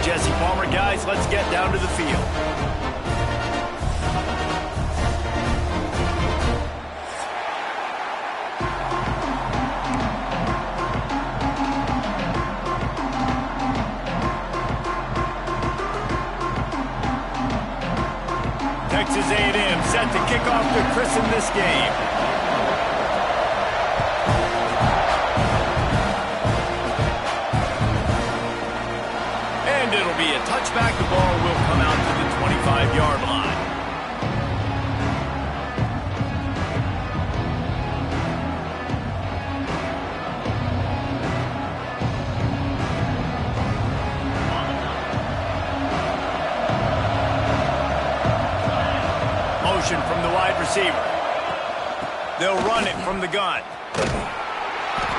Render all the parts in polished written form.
Jesse Palmer. Guys, let's get down to the field. Texas A&M set to kick off to christen this game. And it'll be a touchback. The ball will come out to the 25-yard line. Motion from the wide receiver. They'll run it from the gun.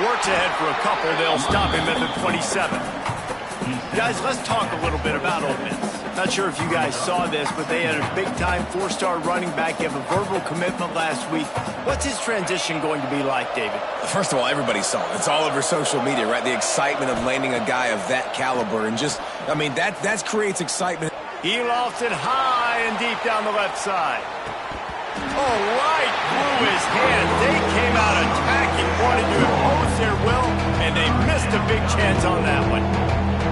Works ahead for a couple. They'll stop him at the 27. Guys, let's talk a little bit about Ole Miss. Not sure if you guys saw this, but they had a big-time four-star running back give a verbal commitment last week. What's his transition going to be like, David? First of all, everybody saw it. It's all over social media, right? The excitement of landing a guy of that caliber. And just, I mean, that creates excitement. He lofts it high and deep down the left side. Oh, right through his hands. They came out attacking, wanted to impose their will, and they missed a big chance on that one.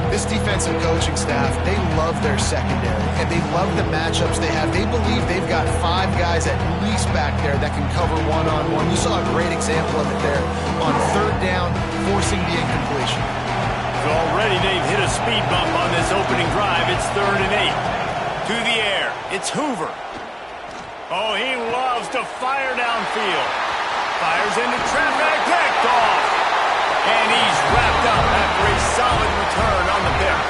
This defensive coaching staff, they love their secondary, and they love the matchups they have. They believe they've got 5 guys at least back there that can cover one-on-one. You saw a great example of it there on 3rd down, forcing the incompletion. So already they've hit a speed bump on this opening drive. It's 3rd and 8. To the air, it's Hoover. Oh, he loves to fire downfield. Fires into traffic, picked off. And he's wrapped up after a solid return on the pick.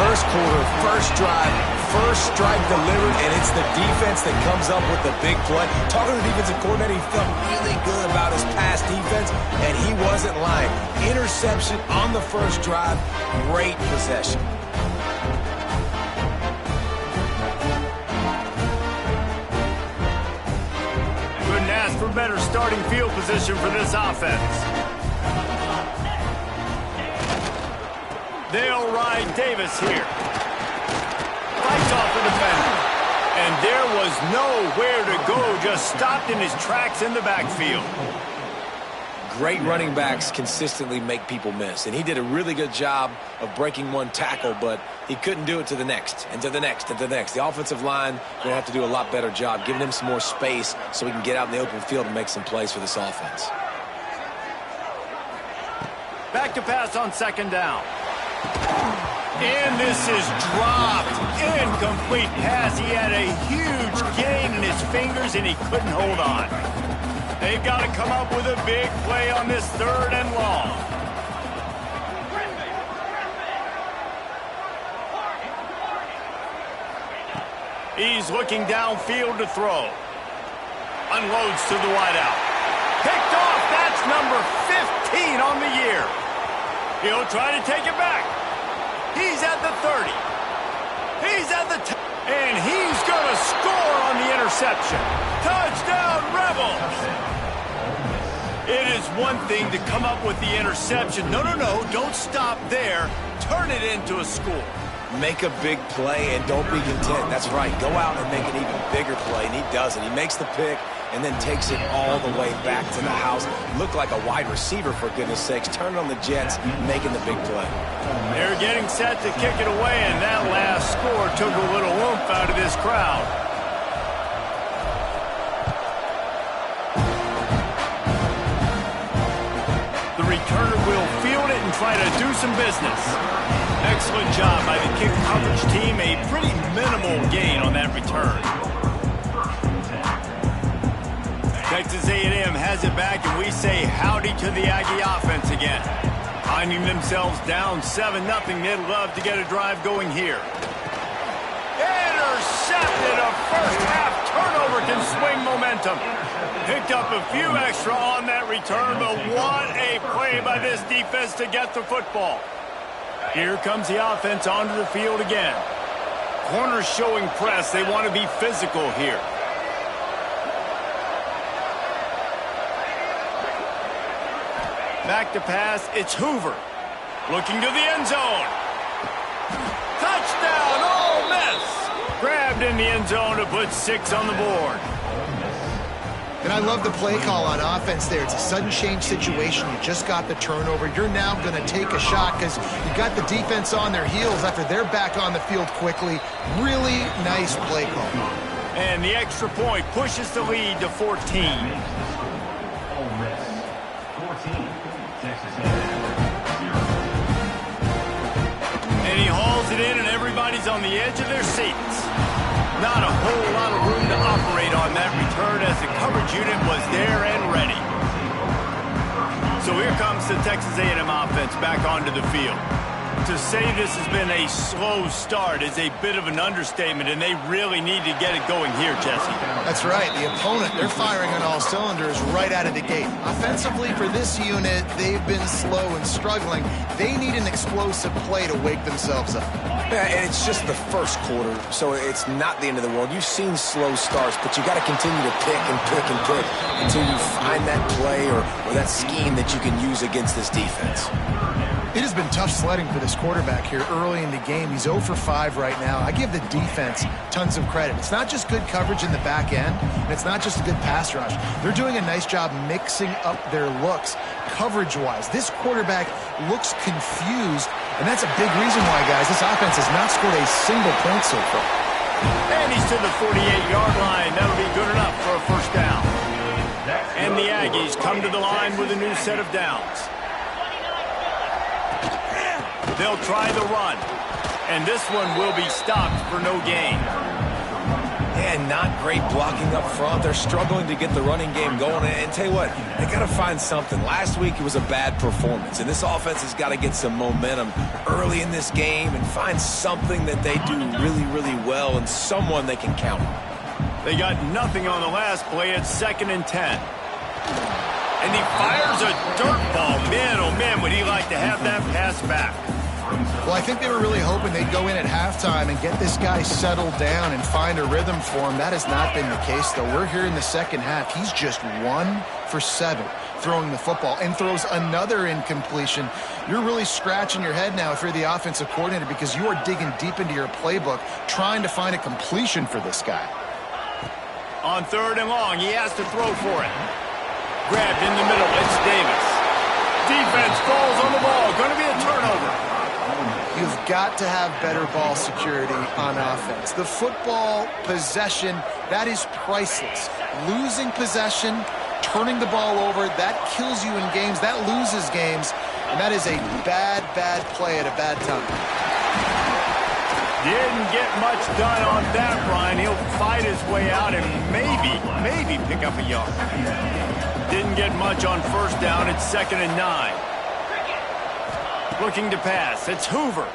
First quarter, first drive, first strike delivered, and it's the defense that comes up with the big play. Talking to the defensive coordinator, he felt really good about his pass defense, and he wasn't lying. Interception on the first drive, great possession. Couldn't ask for better starting field position for this offense. They'll ride Davis here. Fights off the defender. And there was nowhere to go, just stopped in his tracks in the backfield. Great running backs consistently make people miss, and he did a really good job of breaking one tackle, but he couldn't do it to the next, and to the next, and to the next. The offensive line going to have to do a lot better job, giving him some more space so he can get out in the open field and make some plays for this offense. Back to pass on 2nd down. And this is dropped. Incomplete pass. He had a huge gain in his fingers, and he couldn't hold on. They've got to come up with a big play on this 3rd and long. He's looking downfield to throw. Unloads to the wideout. Picked off. That's number 15 on the year. He'll try to take it back. He's at the 30. He's at the 10. And he's going to score on the interception. Touchdown, Rebels! It is one thing to come up with the interception. No, don't stop there. Turn it into a score. Make a big play and don't be content. That's right. Go out and make an even bigger play, and he does it. He makes the pick and then takes it all the way back to the house. Looked like a wide receiver, for goodness sakes. Turning on the Jets, making the big play. They're getting set to kick it away, and that last score took a little oomph out of this crowd. The returner will field it and try to do some business. Excellent job by the kick coverage team. A pretty minimal gain on that return. Texas A&M has it back, and we say howdy to the Aggie offense again. Finding themselves down 7-0, they'd love to get a drive going here. Intercepted. A first-half turnover can swing momentum. Picked up a few extra on that return, but what a play by this defense to get the football. Here comes the offense onto the field again. Corners showing press. They want to be physical here. Back to pass, it's Hoover. Looking to the end zone. moved in the end zone to put 6 on the board. And I love the play call on offense there. It's a sudden change situation. You just got the turnover. You're now going to take a shot because you got the defense on their heels after they're back on the field quickly. Really nice play call. And the extra point pushes the lead to 14. Ole Miss 14, Texas A&M 0. And he hauls it in, and everybody's on the edge of their seats. Not a whole lot of room to operate on that return as the coverage unit was there and ready. So here comes the Texas A&M offense back onto the field. To say this has been a slow start is a bit of an understatement, and they really need to get it going here, Jesse. That's right. The opponent, they're firing on all cylinders right out of the gate. Offensively, for this unit, they've been slow and struggling. They need an explosive play to wake themselves up. Yeah, and it's just the first quarter, so it's not the end of the world. You've seen slow starts, but you got to continue to pick and pick and pick until you find that play or that scheme that you can use against this defense. It has been tough sledding for this quarterback here early in the game. He's 0 for 5 right now. I give the defense tons of credit. It's not just good coverage in the back end, and it's not just a good pass rush. They're doing a nice job mixing up their looks coverage-wise. This quarterback looks confused, and that's a big reason why, guys, this offense has not scored a single point so far. And he's to the 48-yard line. That'll be good enough for a first down. And the Aggies come to the line with a new set of downs. They'll try the run, and this one will be stopped for no gain. And not great blocking up front. They're struggling to get the running game going. And tell you what, they got to find something. Last week it was a bad performance, and this offense has got to get some momentum early in this game and find something that they do really, really well and someone they can count on. They got nothing on the last play. It's 2nd and 10. And he fires a dirt ball. Man, oh man, would he like to have that pass back. Well, I think they were really hoping they'd go in at halftime and get this guy settled down and find a rhythm for him. That has not been the case, though. We're here in the second half. He's just 1 for 7 throwing the football and throws another incompletion. You're really scratching your head now if you're the offensive coordinator because you are digging deep into your playbook trying to find a completion for this guy. On 3rd and long, he has to throw for it. Grabbed in the middle, it's Davis. Defense falls on the ball. Going to be a turnover. You've got to have better ball security on offense. The football possession, that is priceless. Losing possession, turning the ball over, that kills you in games. That loses games. And that is a bad, bad play at a bad time. Didn't get much done on that run. He'll fight his way out and maybe pick up a yard. Didn't get much on first down. It's 2nd and 9. Looking to pass. It's Hoover.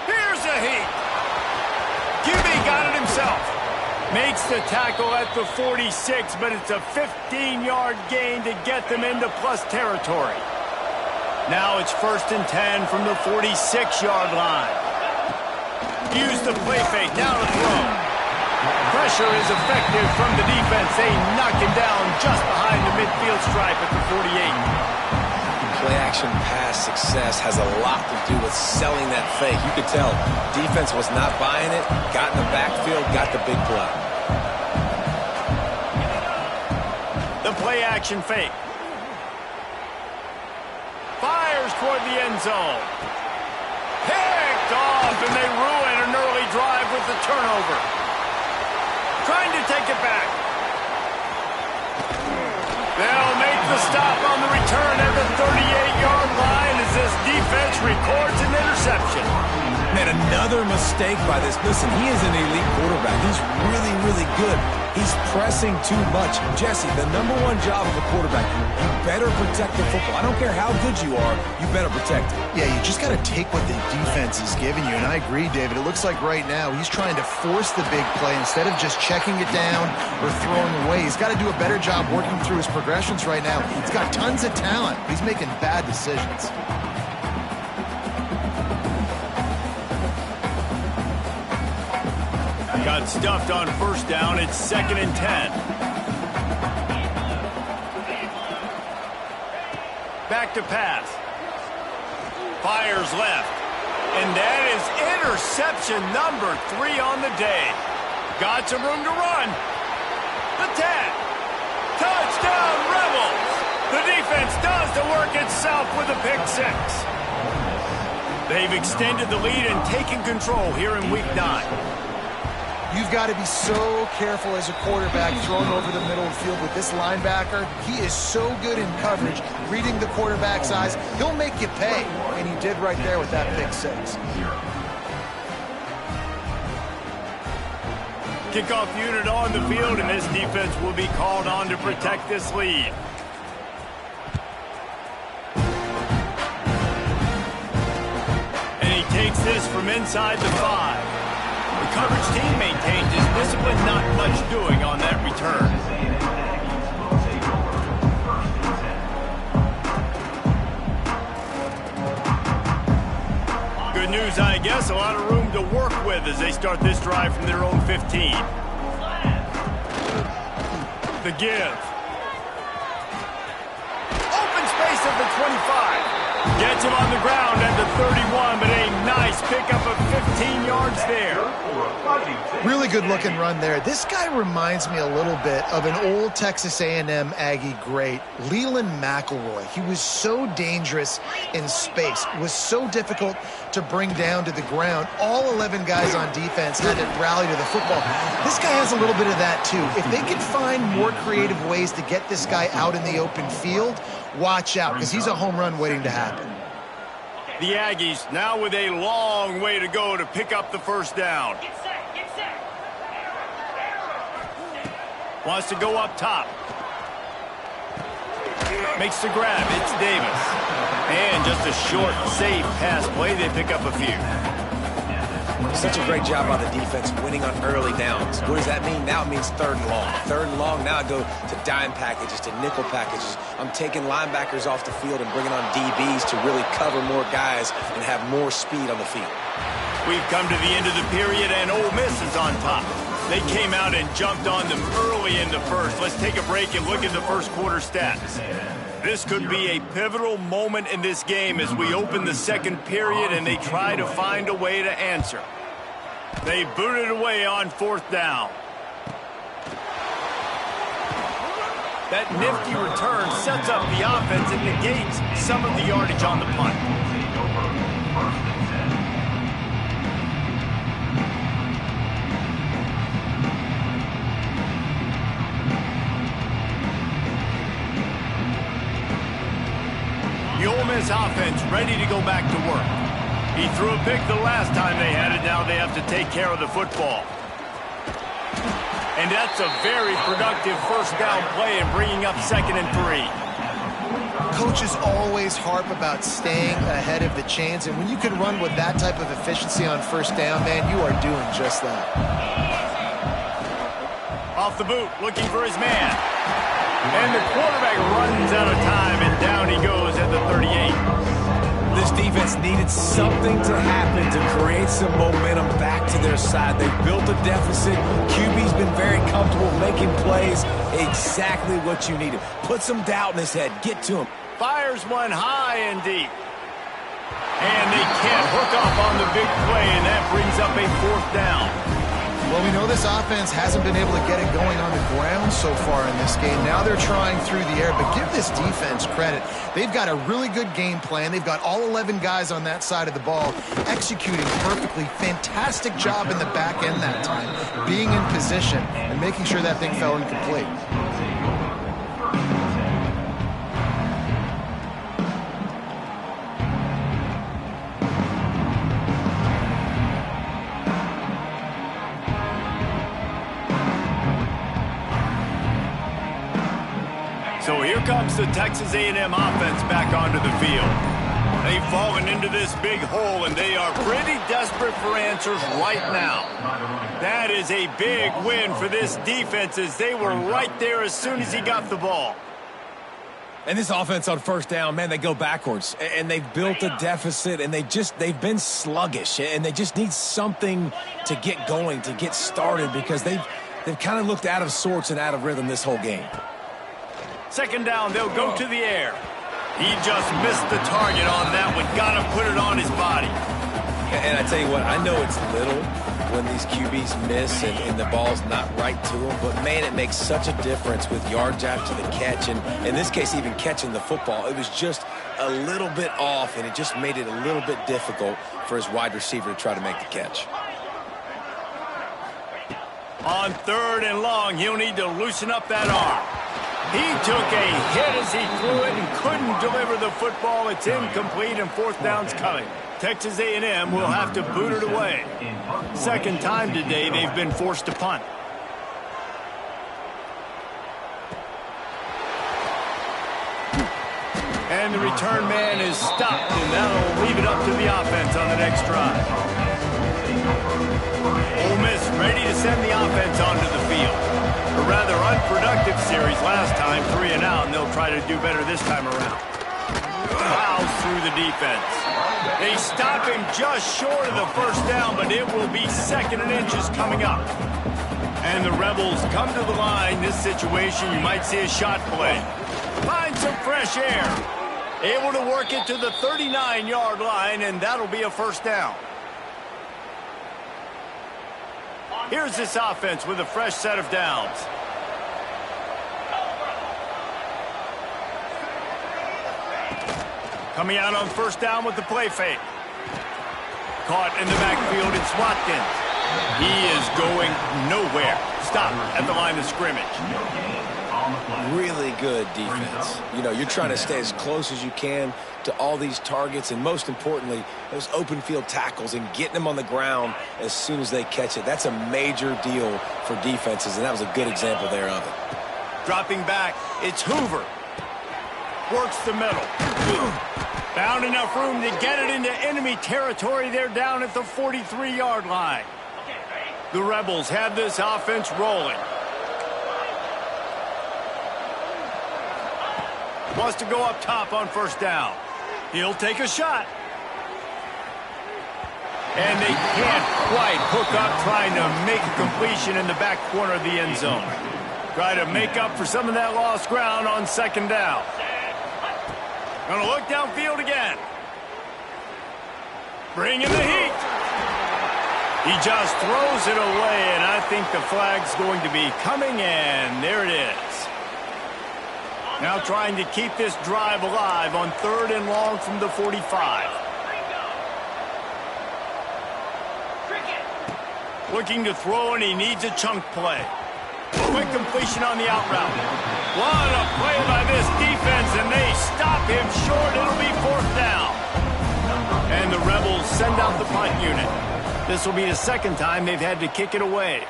Here's a heat. QB got it himself. Makes the tackle at the 46, but it's a 15-yard gain to get them into plus territory. Now it's 1st and 10 from the 46-yard line. Use the play fake. Now to throw. Pressure is effective from the defense. They knock him down just behind the midfield stripe at the 48. Play-action pass success has a lot to do with selling that fake. You could tell defense was not buying it, got in the backfield, got the big play. The play-action fake. Fires toward the end zone. Picked off, and they ruin an early drive with the turnover. Trying to take it back. They'll make the stop on the return at the 38-yard line as this defense records an interception. Man, another mistake by this. Listen, he is an elite quarterback. He's really, really good. He's pressing too much. Jesse, the #1 job of a quarterback, you better protect the football. I don't care how good you are, you better protect it. Yeah, you just got to take what the defense is giving you. And I agree, David. It looks like right now he's trying to force the big play instead of just checking it down or throwing away. He's got to do a better job working through his progressions right now. He's got tons of talent. He's making bad decisions. Got stuffed on first down. It's 2nd and 10. Back to pass. Fires left. And that is interception number 3 on the day. Got some room to run. The 10. Touchdown, Rebels. The defense does the work itself with a pick 6. They've extended the lead and taken control here in Week 9. You've got to be so careful as a quarterback throwing over the middle of the field with this linebacker. He is so good in coverage, reading the quarterback's eyes. He'll make you pay, and he did right there with that pick 6. Kickoff unit on the field, and this defense will be called on to protect this lead. And he takes this from inside the 5. The coverage team maintains his discipline, not much doing on that return. Good news, I guess. A lot of room to work with as they start this drive from their own 15. The give. Open space at the 25. Gets him on the ground at the 31, but a nice pickup of 15 yards there. Really good looking run there. This guy reminds me a little bit of an old Texas A&M Aggie great, Leland McElroy. He was so dangerous in space, was so difficult to bring down to the ground. All 11 guys on defense had to rally to the football. This guy has a little bit of that too. If they can find more creative ways to get this guy out in the open field, watch out, because he's a home run waiting to happen. The Aggies now with a long way to go to pick up the first down. Wants to go up top. Makes the grab. It's Davis. And just a short, safe pass play. They pick up a few. Such a great job by the defense winning on early downs. What does that mean? Now it means 3rd and long. 3rd and long, now I go to dime packages, to nickel packages. I'm taking linebackers off the field and bringing on DBs to really cover more guys and have more speed on the field. We've come to the end of the period, and Ole Miss is on top. They came out and jumped on them early in the first. Let's take a break and look at the first quarter stats. This could be a pivotal moment in this game as we open the second period and they try to find a way to answer. They booted away on 4th down. That nifty return sets up the offense and negates some of the yardage on the punt. The Ole Miss offense ready to go back to work. He threw a pick the last time they had it. Now they have to take care of the football. And that's a very productive first down play and bringing up 2nd and 3. Coaches always harp about staying ahead of the chains, and when you can run with that type of efficiency on first down, man, you are doing just that. Off the boot, looking for his man. And the quarterback runs out of time, and down he goes at the 38. This defense needed something to happen to create some momentum back to their side. They built a deficit. QB's been very comfortable making plays. Exactly what you needed. Put some doubt in his head. Get to him. Fires one high and deep. And they can't hook up on the big play, and that brings up a 4th down. Well, we know this offense hasn't been able to get it going on the ground so far in this game. Now they're trying through the air, but give this defense credit. They've got a really good game plan. They've got all 11 guys on that side of the ball executing perfectly. Fantastic job in the back end that time, being in position and making sure that thing fell incomplete. So here comes the Texas A&M offense back onto the field. They've fallen into this big hole, and they are pretty desperate for answers right now. That is a big win for this defense as they were right there as soon as he got the ball. And this offense on first down, man, they go backwards. And they've built a deficit, and they've been sluggish. And they just need something to get going, to get started, because they've kind of looked out of sorts and out of rhythm this whole game. 2nd down, they'll go to the air. He just missed the target on that one. Got to put it on his body. And I tell you what, I know it's little when these QBs miss and the ball's not right to them, but man, it makes such a difference with yards after the catch, and in this case, even catching the football. It was just a little bit off, and it just made it a little bit difficult for his wide receiver to try to make the catch. On 3rd and long, he'll need to loosen up that arm. He took a hit as he threw it and couldn't deliver the football. It's incomplete, and 4th down's coming. Texas A&M will have to boot it away. Second time today they've been forced to punt. And the return man is stopped, and that'll leave it up to the offense on the next drive. Ole Miss ready to send the offense onto the field. A rather unproductive series last time, 3 and out, and they'll try to do better this time around. Fouls through the defense. They stop him just short of the 1st down, but it will be 2nd and inches coming up. And the Rebels come to the line. This situation, you might see a shot play. Find some fresh air. Able to work it to the 39-yard line, and that'll be a 1st down. Here's this offense with a fresh set of downs. Coming out on 1st down with the play fake. Caught in the backfield, it's Watkins. He is going nowhere. Stop at the line of scrimmage. Really good defense. You know, you're trying to stay as close as you can to all these targets, and most importantly, those open field tackles and getting them on the ground as soon as they catch it. That's a major deal for defenses, and that was a good example there of it. Dropping back, it's Hoover. Works the middle. Found enough room to get it into enemy territory. They're down at the 43-yard line. The Rebels have this offense rolling. Wants to go up top on 1st down. He'll take a shot. And they can't quite hook up trying to make a completion in the back corner of the end zone. Try to make up for some of that lost ground on 2nd down. Gonna look downfield again. Bring in the heat. He just throws it away, and I think the flag's going to be coming, and there it is. Now trying to keep this drive alive on 3rd and long from the 45. Looking to throw, and he needs a chunk play. Quick completion on the out route. What a play by this defense, and they stop him short. It'll be 4th down. And the Rebels send out the punt unit. This will be the 2nd time they've had to kick it away.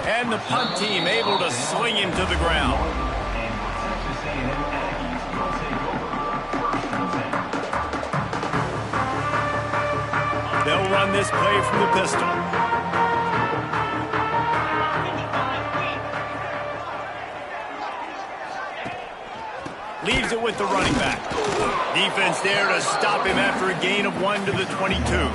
And the punt team able to sling him to the ground. They'll run this play from the pistol. Leaves it with the running back. Defense there to stop him after a gain of 1 to the 22.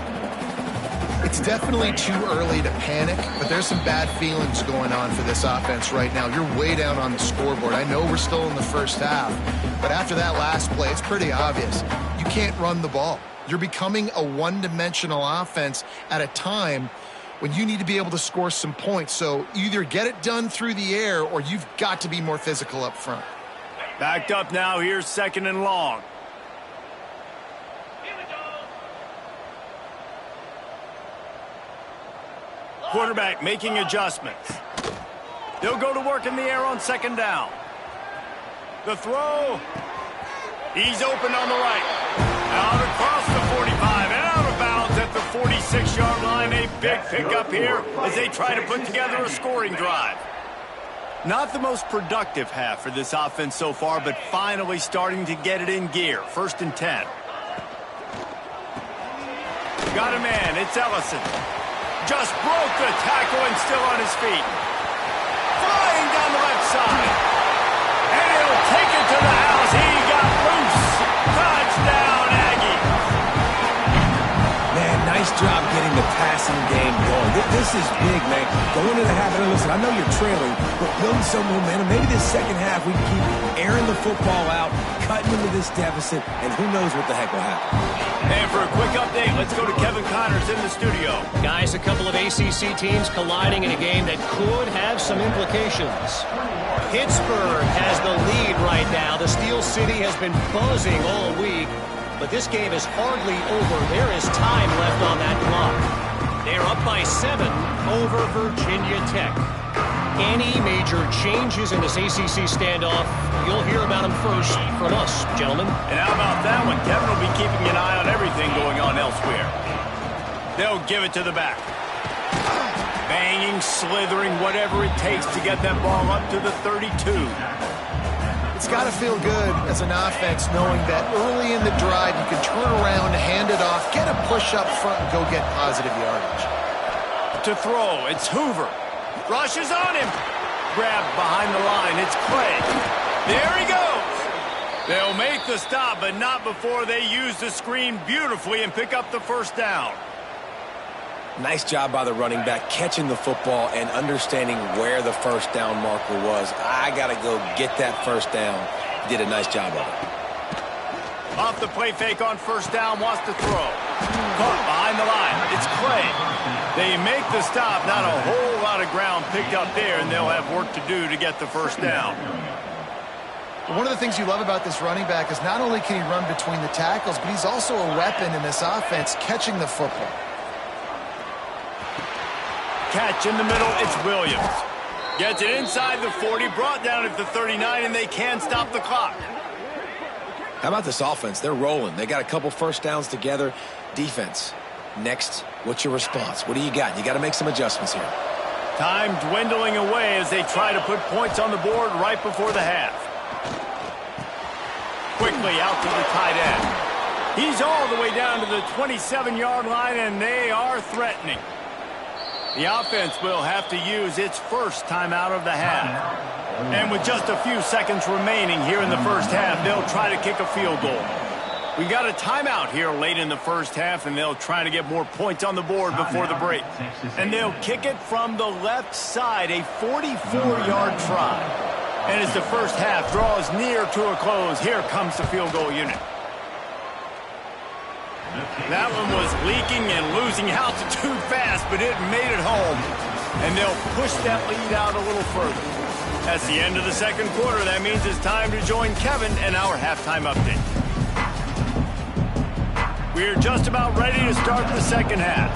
It's definitely too early to panic, but there's some bad feelings going on for this offense right now. You're way down on the scoreboard. I know we're still in the 1st half, but after that last play, it's pretty obvious. You can't run the ball. You're becoming a one-dimensional offense at a time when you need to be able to score some points. So either get it done through the air or you've got to be more physical up front. Backed up now. Here's 2nd and long. Quarterback making adjustments. They'll go to work in the air on 2nd down. The throw. He's open on the right. Out across the 45 and out of bounds at the 46-yard line. A big pickup here as they try to put together a scoring drive. Not the most productive half for this offense so far, but finally starting to get it in gear. 1st and 10. Got a man. It's Ellison. Just broke the tackle and still on his feet. Flying down the left side. And he'll take it to the house. He got loose. Touchdown, Aggie. Man, nice job getting the passing game going. This is big, man. Going into the half, and listen, I know you're trailing, but building some momentum. Maybe this second half we can keep airing the football out, cutting into this deficit, and who knows what the heck will happen. And for a quick update, let's go to Kevin Connors in the studio. Guys, a couple of ACC teams colliding in a game that could have some implications. Pittsburgh has the lead right now. The Steel City has been buzzing all week, but this game is hardly over. There is time left on that clock. They're up by 7 over Virginia Tech. Any major changes in this ACC standoff, you'll hear about them first from us, gentlemen. And how about that one? Kevin will be keeping an eye on everything going on elsewhere. They'll give it to the back. Banging, slithering, whatever it takes to get that ball up to the 32. It's got to feel good as an offense knowing that early in the drive you can turn around, hand it off, get a push up front, and go get positive yardage. To throw, it's Hoover. Rushes on him. Grabbed behind the line, it's Clay. There he goes. They'll make the stop, but not before they use the screen beautifully and pick up the first down. Nice job by the running back, catching the football and understanding where the first down marker was. I got to go get that first down. He did a nice job of it. Off the play fake on first down, wants to throw. Caught behind the line. It's Clay. They make the stop. Not a whole lot of ground picked up there, and they'll have work to do to get the first down. One of the things you love about this running back is not only can he run between the tackles, but he's also a weapon in this offense catching the football. Catch in the middle, it's Williams. Gets it inside the 40, brought down at the 39, and they can stop the clock. How about this offense? They're rolling. They got a couple first downs together. Defense, next, what's your response? What do you got? You got to make some adjustments here. Time dwindling away as they try to put points on the board right before the half. Quickly out to the tight end. He's all the way down to the 27-yard line, and they are threatening. The offense will have to use its first timeout of the half. And with just a few seconds remaining here in the first half, they'll try to kick a field goal. We got a timeout here late in the first half, and they'll try to get more points on the board before the break. And they'll kick it from the left side, a 44-yard try. And as the first half draws near to a close, here comes the field goal unit. That one was leaking and losing altitude fast, but it made it home. And they'll push that lead out a little further. That's the end of the second quarter. That means it's time to join Kevin and our halftime update. We're just about ready to start the second half.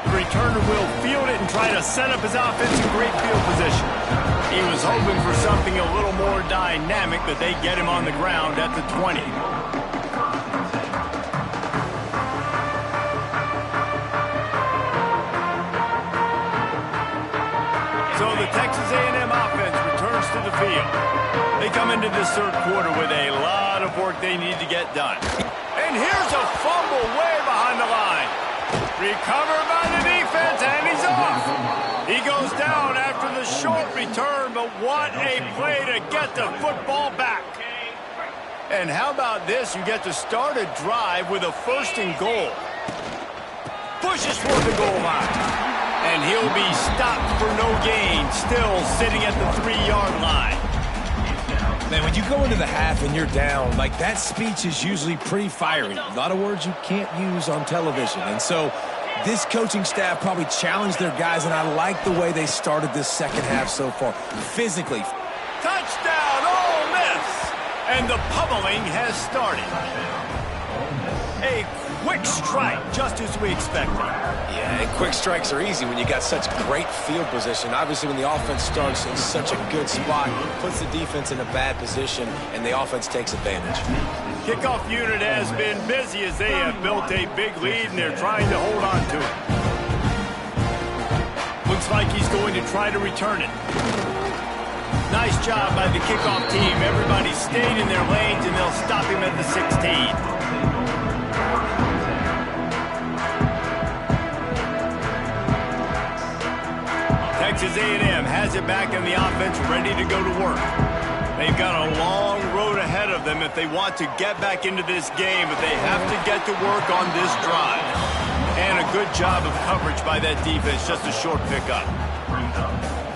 The returner will field it and try to set up his offense in great field position. He was hoping for something a little more dynamic, but they get him on the ground at the 20. So the Texas A&M offense returns to the field. They come into this third quarter with a lot of work they need to get done. And here's a fumble way behind the line. Recovered by the defense, and he's off. He goes down after the short return, but what a play to get the football back. And how about this? You get to start a drive with a first and goal. Pushes for the goal line. And he'll be stopped for no gain, still sitting at the 3-yard line. Man, when you go into the half and you're down, like that speech is usually pretty fiery. A lot of words you can't use on television. And so this coaching staff probably challenged their guys, and I like the way they started this second half so far. Physically. Touchdown, Ole Miss! And the pummeling has started. A quick strike, just as we expected. Yeah, and quick strikes are easy when you got such great field position. Obviously, when the offense starts in such a good spot, it puts the defense in a bad position, and the offense takes advantage. Kickoff unit has been busy as they have built a big lead, and they're trying to hold on to it. Looks like he's going to try to return it. Nice job by the kickoff team. Everybody stayed in their lanes, and they'll stop him at the 16. Texas A&M has it back in the offense, ready to go to work. They've got a long road ahead of them if they want to get back into this game, but they have to get to work on this drive. And a good job of coverage by that defense, just a short pickup.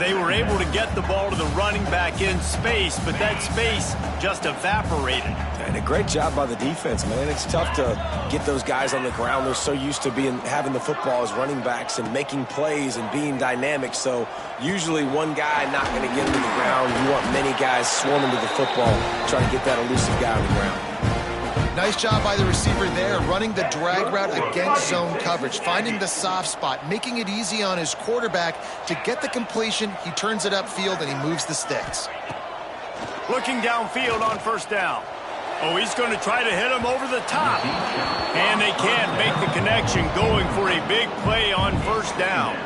They were able to get the ball to the running back in space, but that space just evaporated. And a great job by the defense, man. It's tough to get those guys on the ground. They're so used to having the football as running backs and making plays and being dynamic. So usually one guy not going to get him to the ground. You want many guys swarming to the football, trying to get that elusive guy on the ground. Nice job by the receiver there, running the drag route against zone coverage, finding the soft spot, making it easy on his quarterback to get the completion. He turns it upfield, and he moves the sticks. Looking downfield on first down. Oh, he's going to try to hit him over the top. And they can't make the connection, going for a big play on first down.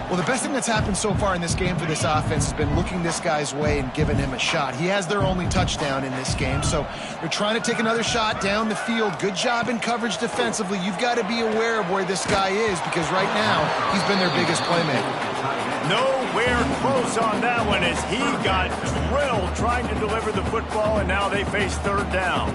Well, the best thing that's happened so far in this game for this offense has been looking this guy's way and giving him a shot. He has their only touchdown in this game, so they're trying to take another shot down the field. Good job in coverage defensively. You've got to be aware of where this guy is because right now he's been their biggest playmaker. Nowhere close on that one as he got drilled trying to deliver the football, and now they face third down.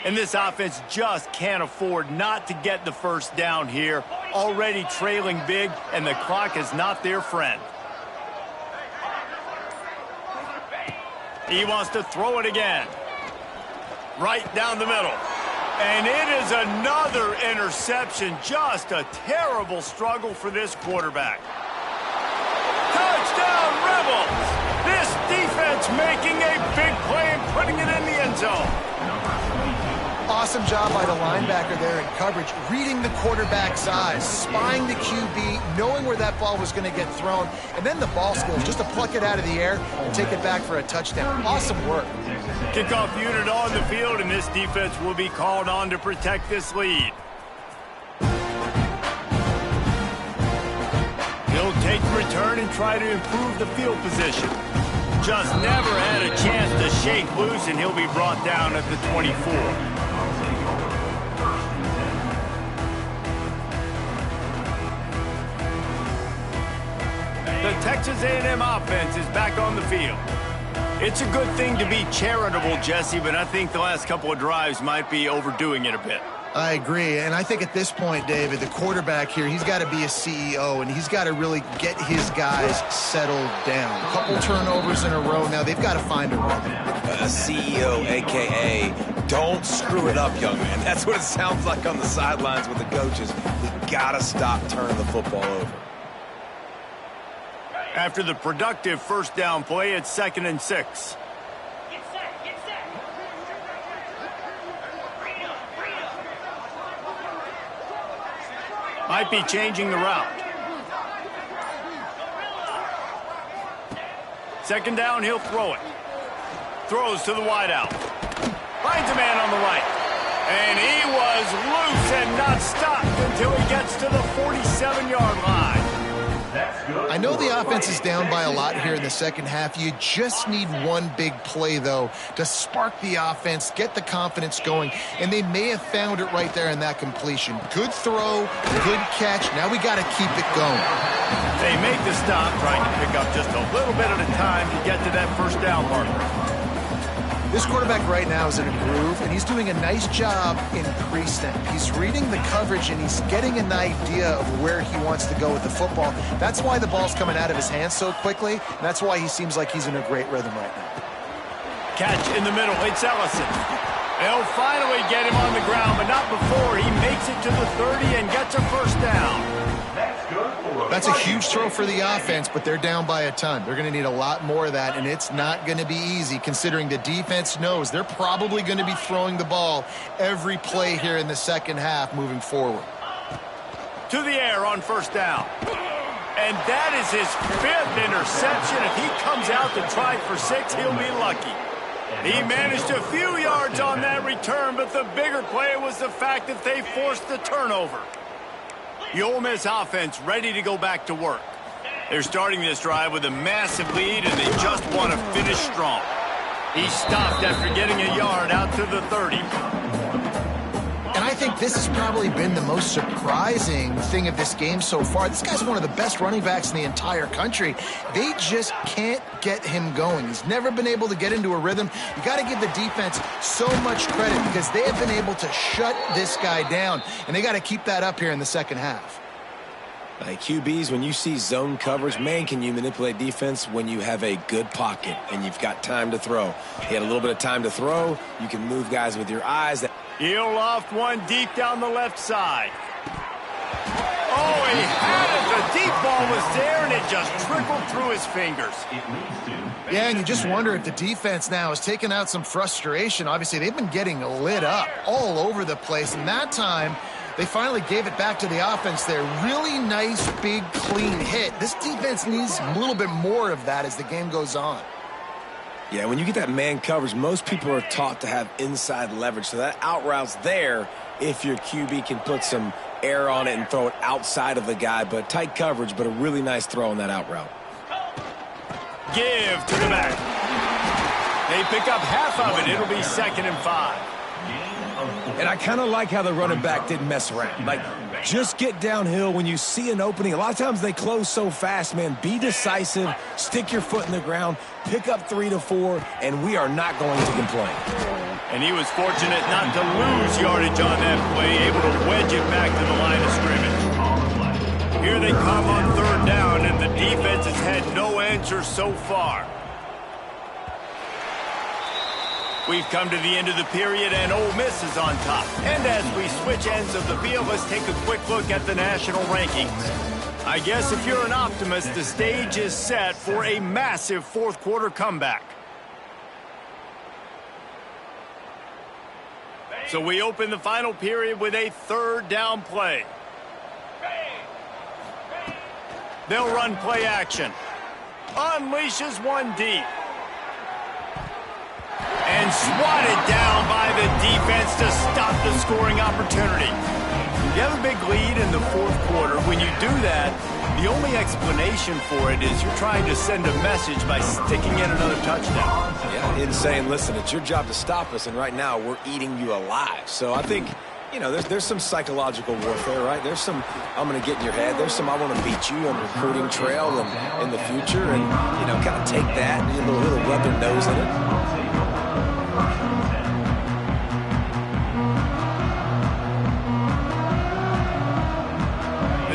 And this offense just can't afford not to get the first down here. Already trailing big, and the clock is not their friend. He wants to throw it again. Right down the middle. And it is another interception. Just a terrible struggle for this quarterback. Touchdown, Rebels! This defense making a big play and putting it in the end zone. Awesome job by the linebacker there in coverage, reading the quarterback's eyes, spying the QB, knowing where that ball was going to get thrown, and then the ball skills just to pluck it out of the air and take it back for a touchdown. Awesome work. Kickoff unit on the field, and this defense will be called on to protect this lead. He'll take the return and try to improve the field position. Just never had a chance to shake loose, and he'll be brought down at the 24. The Texas A&M offense is back on the field. It's a good thing to be charitable, Jesse, but I think the last couple of drives might be overdoing it a bit. I agree, and I think at this point, David, the quarterback here, he's got to be a CEO, and he's got to really get his guys settled down. A couple turnovers in a row now. They've got to find a rhythm. CEO, a.k.a. don't screw it up, young man. That's what it sounds like on the sidelines with the coaches. We got to stop turning the football over. After the productive first down play, it's 2nd and 6. Might be changing the route. 2nd down, he'll throw it. Throws to the wideout. Finds a man on the right. And he was loose and not stopped until he gets to the 47-yard line. I know the offense is down by a lot here in the second half. You just need one big play, though, to spark the offense, get the confidence going, and they may have found it right there in that completion. Good throw, good catch. Now we got to keep it going. They make the stop, trying to pick up just a little bit at a time to get to that first down marker. This quarterback right now is in a groove, and he's doing a nice job in pre-snap. He's reading the coverage, and he's getting an idea of where he wants to go with the football. That's why the ball's coming out of his hands so quickly, and that's why he seems like he's in a great rhythm right now. Catch in the middle. It's Ellison. They'll finally get him on the ground, but not before he makes it to the 30 and gets a first down. That's a huge throw for the offense, but they're down by a ton. They're going to need a lot more of that, and it's not going to be easy considering the defense knows they're probably going to be throwing the ball every play here in the second half moving forward. To the air on first down. And that is his 5th interception. If he comes out to try for 6, he'll be lucky. He managed a few yards on that return, but the bigger play was the fact that they forced the turnover. The Ole Miss offense ready to go back to work. They're starting this drive with a massive lead, and they just want to finish strong. He stopped after getting a yard out to the 30. And I think this has probably been the most surprising thing of this game so far. This guy's one of the best running backs in the entire country. They just can't get him going. He's never been able to get into a rhythm. You got to give the defense so much credit because they have been able to shut this guy down, and they got to keep that up here in the second half. Like QBs, when you see zone coverage, man, can you manipulate defense when you have a good pocket and you've got time to throw. He had a little bit of time to throw. You can move guys with your eyes. He'll loft one deep down the left side. Oh, he had it. The deep ball was there, and it just trickled through his fingers. Yeah, and you just wonder if the defense now has taken out some frustration. Obviously, they've been getting lit up all over the place, and that time they finally gave it back to the offense there. Really nice, big, clean hit. This defense needs a little bit more of that as the game goes on. Yeah, when you get that man coverage, most people are taught to have inside leverage. So that out route's there if your QB can put some air on it and throw it outside of the guy. But tight coverage, but a really nice throw on that out route. Give to the back. They pick up half of it. It'll be 2nd and 5. And I kind of like how the running back didn't mess around. Like, just get downhill when you see an opening. A lot of times they close so fast, man. Be decisive, stick your foot in the ground, pick up 3 to 4, and we are not going to complain. And he was fortunate not to lose yardage on that play, able to wedge it back to the line of scrimmage. Here they come on 3rd down, and the defense has had no answer so far. We've come to the end of the period, and Ole Miss is on top. And as we switch ends of the field, let's take a quick look at the national rankings. I guess if you're an optimist, the stage is set for a massive 4th quarter comeback. So we open the final period with a 3rd down play. They'll run play action. Unleashes one deep. And swatted down by the defense to stop the scoring opportunity. You have a big lead in the 4th quarter. When you do that, the only explanation for it is you're trying to send a message by sticking in another touchdown. Yeah, in saying, listen, it's your job to stop us, and right now we're eating you alive. So I think, you know, there's some psychological warfare, right? There's some, I'm going to get in your head. There's some, I want to beat you on the recruiting trail and in the future, and, you know, kind of take that and a little rub their nose in it.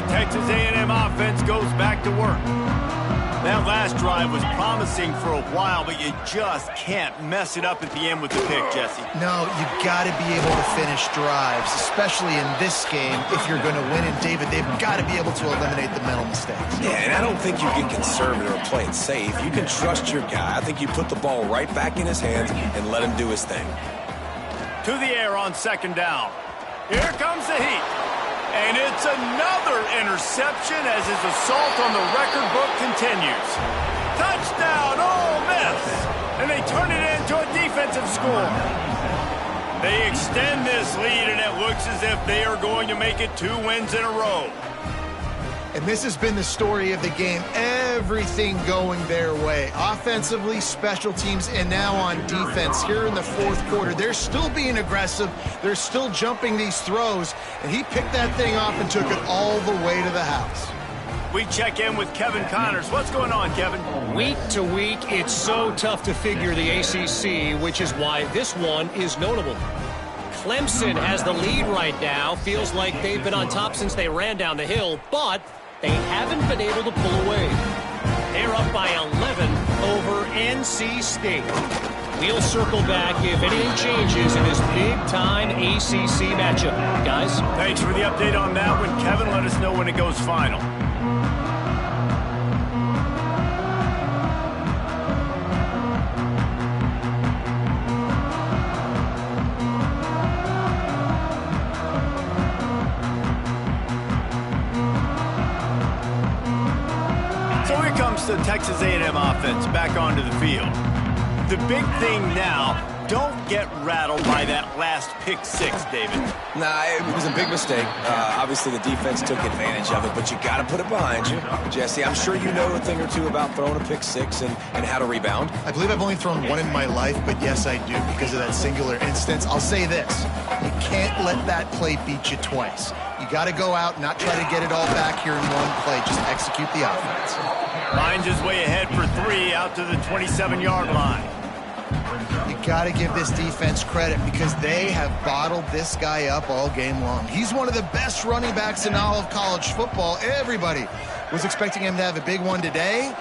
Texas A&M offense goes back to work. That last drive was promising for a while, but you just can't mess it up at the end with the pick, Jesse. No, you got to be able to finish drives, especially in this game. If you're going to win, and David, they've got to be able to eliminate the mental mistakes. Yeah, and I don't think you get conservative or play it safe. You can trust your guy. I think you put the ball right back in his hands and let him do his thing. To the air on 2nd down. Here comes the heat. And it's another interception as his assault on the record book continues. Touchdown, Ole Miss! And they turn it into a defensive score. They extend this lead, and it looks as if they are going to make it 2 wins in a row. And this has been the story of the game. Everything going their way. Offensively, special teams, and now on defense. Here in the 4th quarter, they're still being aggressive. They're still jumping these throws. And he picked that thing off and took it all the way to the house. We check in with Kevin Connors. What's going on, Kevin? Week to week, it's so tough to figure the ACC, which is why this one is notable. Clemson has the lead right now. Feels like they've been on top since they ran down the hill, but they haven't been able to pull away. They're up by 11 over NC State. We'll circle back if anything changes in this big-time ACC matchup. Guys? Thanks for the update on that one, Kevin. Let us know when it goes final. The Texas A&M offense back onto the field. The big thing now, don't get rattled by that last pick six, David. Nah, it was a big mistake. Obviously, the defense took advantage of it, but you got to put it behind you. Jesse, I'm sure you know a thing or two about throwing a pick six and how to rebound. I believe I've only thrown one in my life, but yes, I do because of that singular instance. I'll say this. You can't let that play beat you twice. You got to go out and not try to get it all back here in one play. Just execute the offense. Finds his way ahead for three out to the 27-yard line. You got to give this defense credit because they have bottled this guy up all game long. He's one of the best running backs in all of college football. Everybody was expecting him to have a big one today.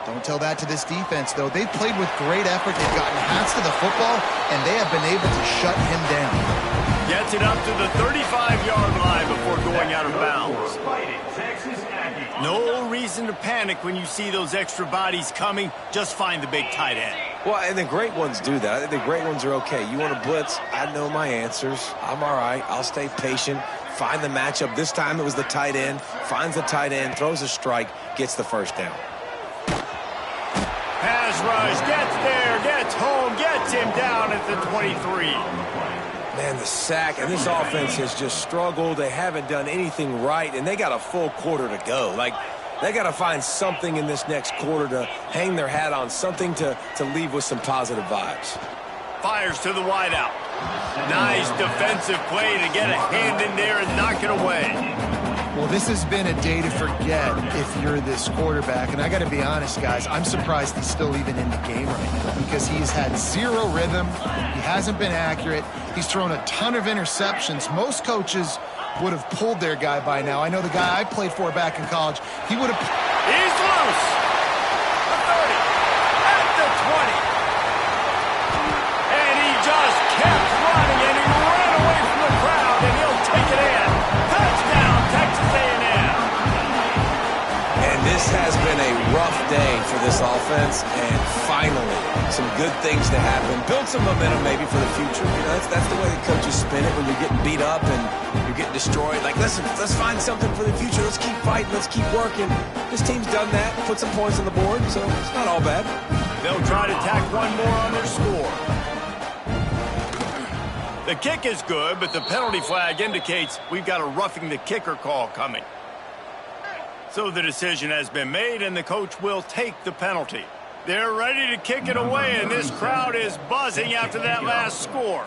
Don't tell that to this defense, though. They've played with great effort. They've gotten hands to the football, and they have been able to shut him down. Gets it up to the 35-yard line before going out of bounds. No reason to panic when you see those extra bodies coming. Just find the big tight end. Well, and the great ones do that. I think the great ones are okay. You want to blitz? I know my answers. I'm all right. I'll stay patient. Find the matchup. This time it was the tight end. Finds the tight end, throws a strike, gets the first down. Pass rush, gets there, gets home, gets him down at the 23. Man, the sack, and this offense has just struggled. They haven't done anything right, and they got a full quarter to go. Like, they got to find something in this next quarter to hang their hat on, something to leave with some positive vibes. Fires to the wideout. Nice defensive play to get a hand in there and knock it away. Well, this has been a day to forget if you're this quarterback. And I got to be honest, guys, I'm surprised he's still even in the game right now because he's had zero rhythm. He hasn't been accurate. He's thrown a ton of interceptions. Most coaches would have pulled their guy by now. I know the guy I played for back in college, he would have... He's loose. The 30. At the 20. And he just kept running, and he ran away from the crowd, and he'll take it in. Touchdown, Texas A&M. And this has been a rough day for this offense, and finally, some good things to happen. Build some momentum maybe for the future. You know, that's the way the coaches spin it when you're getting beat up and you're getting destroyed. Like, listen, let's find something for the future. Let's keep fighting. Let's keep working. This team's done that, put some points on the board, so it's not all bad. They'll try to tack one more on their score. The kick is good, but the penalty flag indicates we've got a roughing the kicker call coming. So the decision has been made, and the coach will take the penalty. They're ready to kick it away, and this crowd is buzzing after that last score.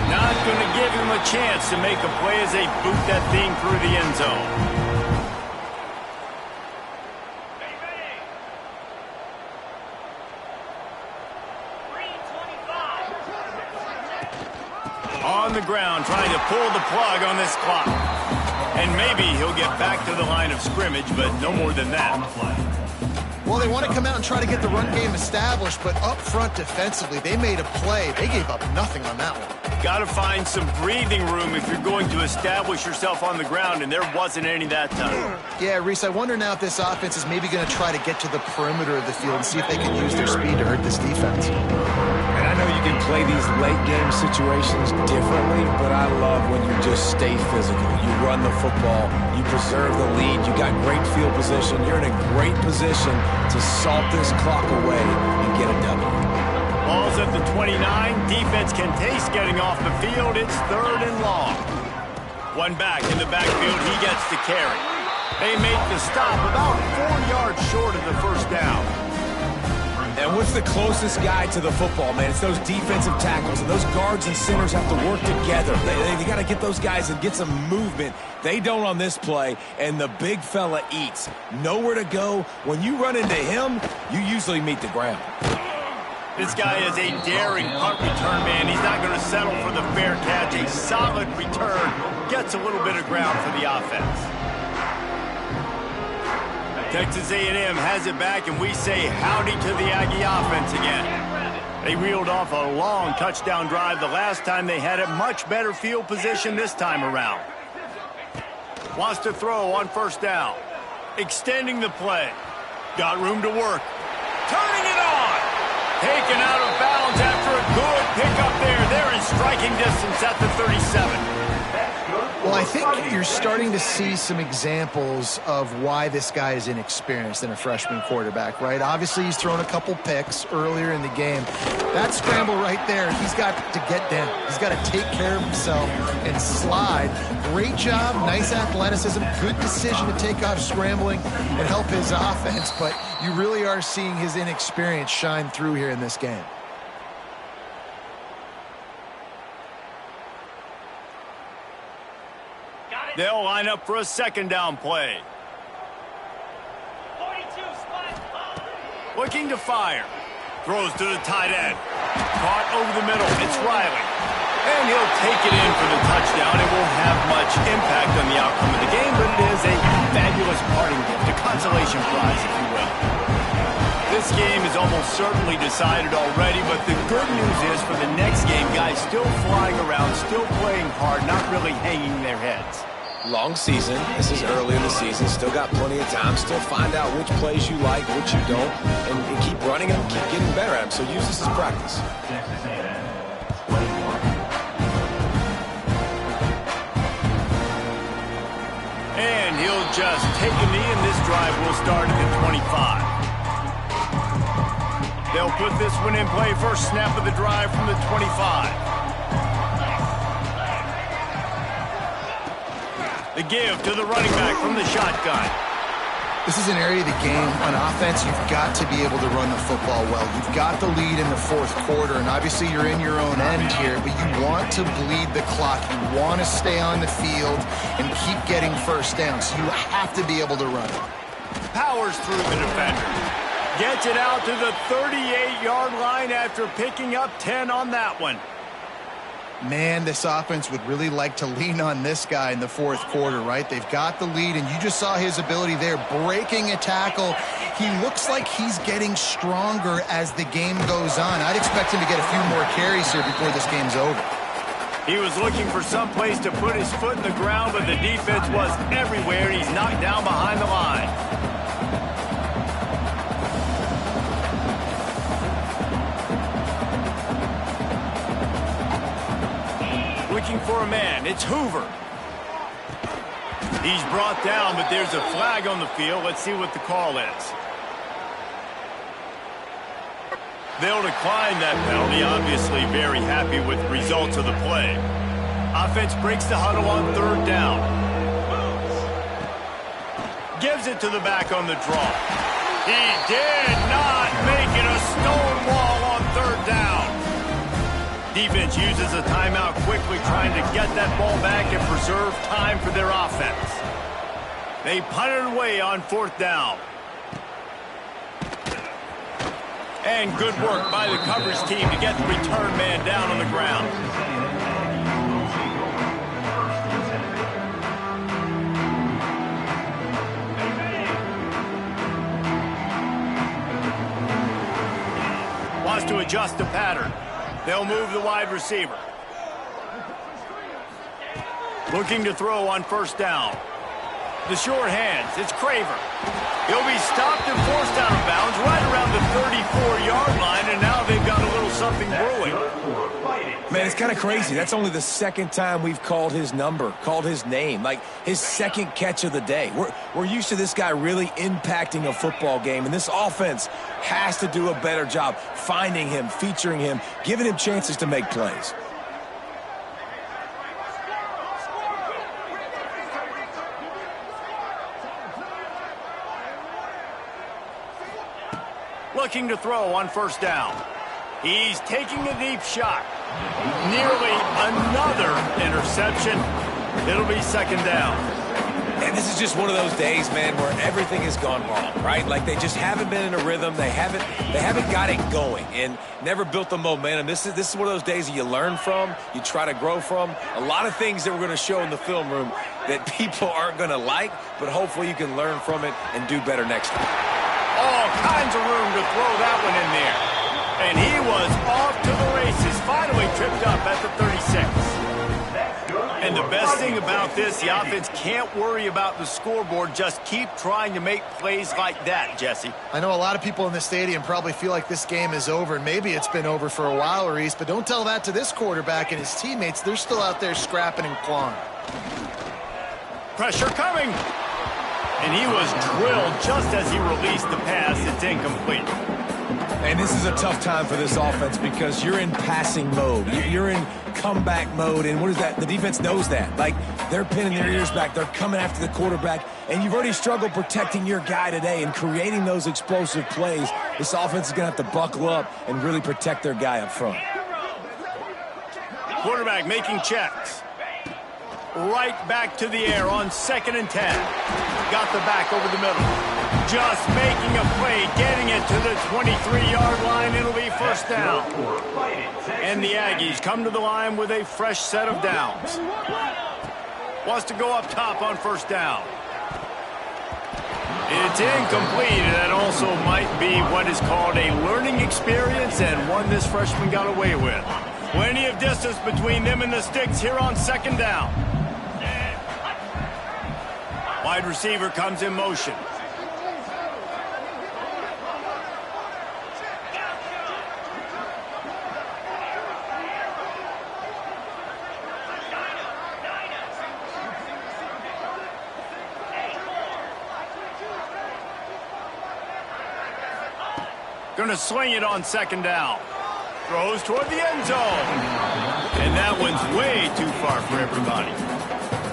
Not going to give him a chance to make a play as they boot that thing through the end zone. On the ground, trying to pull the plug on this clock. And maybe he'll get back to the line of scrimmage, but no more than that. Well, they want to come out and try to get the run game established, but up front defensively, they made a play. They gave up nothing on that one. Got to find some breathing room if you're going to establish yourself on the ground, and there wasn't any that time. Yeah, Reese, I wonder now if this offense is maybe going to try to get to the perimeter of the field and see if they can use their speed to hurt this defense. And I know you can play these late-game situations differently, but I love when you just stay physical. You run the football, you preserve the lead, you got great field position. You're in a great position to salt this clock away and get a W. Ball's at the 29. Defense can taste getting off the field. It's 3rd and long. One back in the backfield. He gets the carry. They make the stop about 4 yards short of the first down. And what's the closest guy to the football, man? It's those defensive tackles, and those guards and centers have to work together. They got to get those guys and get some movement. They don't on this play, and the big fella eats. Nowhere to go. When you run into him, you usually meet the ground. This guy is a daring punt return man. He's not going to settle for the fair catch. A solid return. Gets a little bit of ground for the offense. Texas A&M has it back, and we say howdy to the Aggie offense again. They reeled off a long touchdown drive the last time they had it. Much better field position this time around. Wants to throw on first down. Extending the play. Got room to work. Turning it on. Taken out of bounds after a good pickup there. They're in striking distance at the 37. Well, I think you're starting to see some examples of why this guy is inexperienced in a freshman quarterback, right? Obviously, he's thrown a couple picks earlier in the game. That scramble right there, he's got to get down. He's got to take care of himself and slide. Great job, nice athleticism, good decision to take off scrambling and help his offense, but you really are seeing his inexperience shine through here in this game. They'll line up for a second down play. 42 spot. Looking to fire. Throws to the tight end. Caught over the middle. It's Riley. And he'll take it in for the touchdown. It won't have much impact on the outcome of the game, but it is a fabulous parting gift, a consolation prize, if you will. This game is almost certainly decided already, but the good news is for the next game, guys still flying around, still playing hard, not really hanging their heads. Long season. This is early in the season. Still got plenty of time. Still find out which plays you like, which you don't, and keep running them, keep getting better at them. So use this as practice. Texas A&M, 21. And he'll just take a knee, and this drive will start at the 25. They'll put this one in play. First snap of the drive from the 25. The give to the running back from the shotgun. This is an area of the game on offense you've got to be able to run the football well. You've got the lead in the fourth quarter, and obviously you're in your own end here, but you want to bleed the clock. You want to stay on the field and keep getting first down, so you have to be able to run it. Powers through the defender. Gets it out to the 38-yard line after picking up 10 on that one. Man, this offense would really like to lean on this guy in the fourth quarter, right? They've got the lead, and you just saw his ability there, breaking a tackle. He looks like he's getting stronger as the game goes on. I'd expect him to get a few more carries here before this game's over. He was looking for some place to put his foot in the ground, but the defense was everywhere, and he's knocked down behind the line. Looking for a man. It's Hoover. He's brought down, but there's a flag on the field. Let's see what the call is. They'll decline that penalty. Obviously very happy with the results of the play. Offense breaks the huddle on third down. Gives it to the back on the draw. He did not make it a stone wall on third down. Defense uses a timeout quickly, trying to get that ball back and preserve time for their offense. They punt it away on fourth down. And good work by the coverage team to get the return man down on the ground. Wants to adjust the pattern. They'll move the wide receiver. Looking to throw on first down. The short hands. It's Craver. He'll be stopped and forced out of bounds right around the 34-yard line, and now they've got a little something brewing. Man, it's kind of crazy. That's only the second time we've called his number, called his name, like his second catch of the day. We're used to this guy really impacting a football game, and this offense has to do a better job finding him, featuring him, giving him chances to make plays. Looking to throw on first down. He's taking a deep shot. Nearly another interception. It'll be second down. And this is just one of those days, man, where everything has gone wrong, right? Like they just haven't been in a rhythm. They haven't got it going and never built the momentum. This is one of those days that you learn from, you try to grow from. A lot of things that we're going to show in the film room that people aren't going to like, but hopefully you can learn from it and do better next time. All kinds of room to throw that one in there. And he was off to the races, finally tripped up at the 36. And the best thing about this, the offense can't worry about the scoreboard. Just keep trying to make plays like that, Jesse. I know a lot of people in the stadium probably feel like this game is over, and maybe it's been over for a while, Reese, but don't tell that to this quarterback and his teammates. They're still out there scrapping and clawing. Pressure coming. And he was drilled just as he released the pass. It's incomplete. And this is a tough time for this offense because you're in passing mode. You're in comeback mode. And what is that? The defense knows that. Like, they're pinning their ears back. They're coming after the quarterback. And you've already struggled protecting your guy today and creating those explosive plays. This offense is going to have to buckle up and really protect their guy up front. Quarterback making checks. Right back to the air on 2nd and 10. Got the back over the middle. Just making a play, getting it to the 23-yard line. It'll be first down. And the Aggies come to the line with a fresh set of downs. Wants to go up top on first down. It's incomplete. That also might be what is called a learning experience and one this freshman got away with. Plenty of distance between them and the sticks here on 2nd down. Wide receiver comes in motion. Going to swing it on 2nd down. Throws toward the end zone. And that one's way too far for everybody.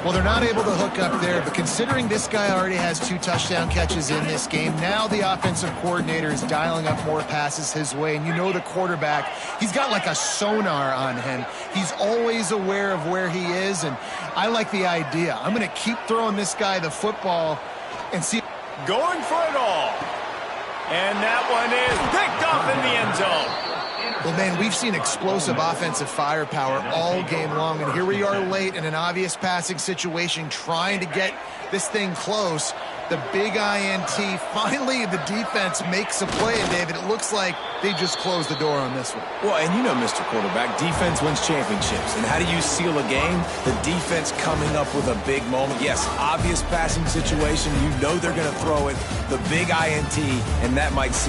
Well, they're not able to hook up there, but considering this guy already has 2 touchdown catches in this game, now the offensive coordinator is dialing up more passes his way. And you know the quarterback, he's got like a sonar on him. He's always aware of where he is, and I like the idea. I'm going to keep throwing this guy the football and see. Going for it all. And that one is picked off in the end zone. Well, man, we've seen explosive offensive firepower all game long, and here we are late in an obvious passing situation trying to get this thing close. The big INT, finally the defense makes a play, and David, it looks like they just closed the door on this one. Well, and you know, Mr. Quarterback, defense wins championships. And how do you seal a game? The defense coming up with a big moment. Yes, obvious passing situation. You know they're going to throw it. The big INT, and that might seal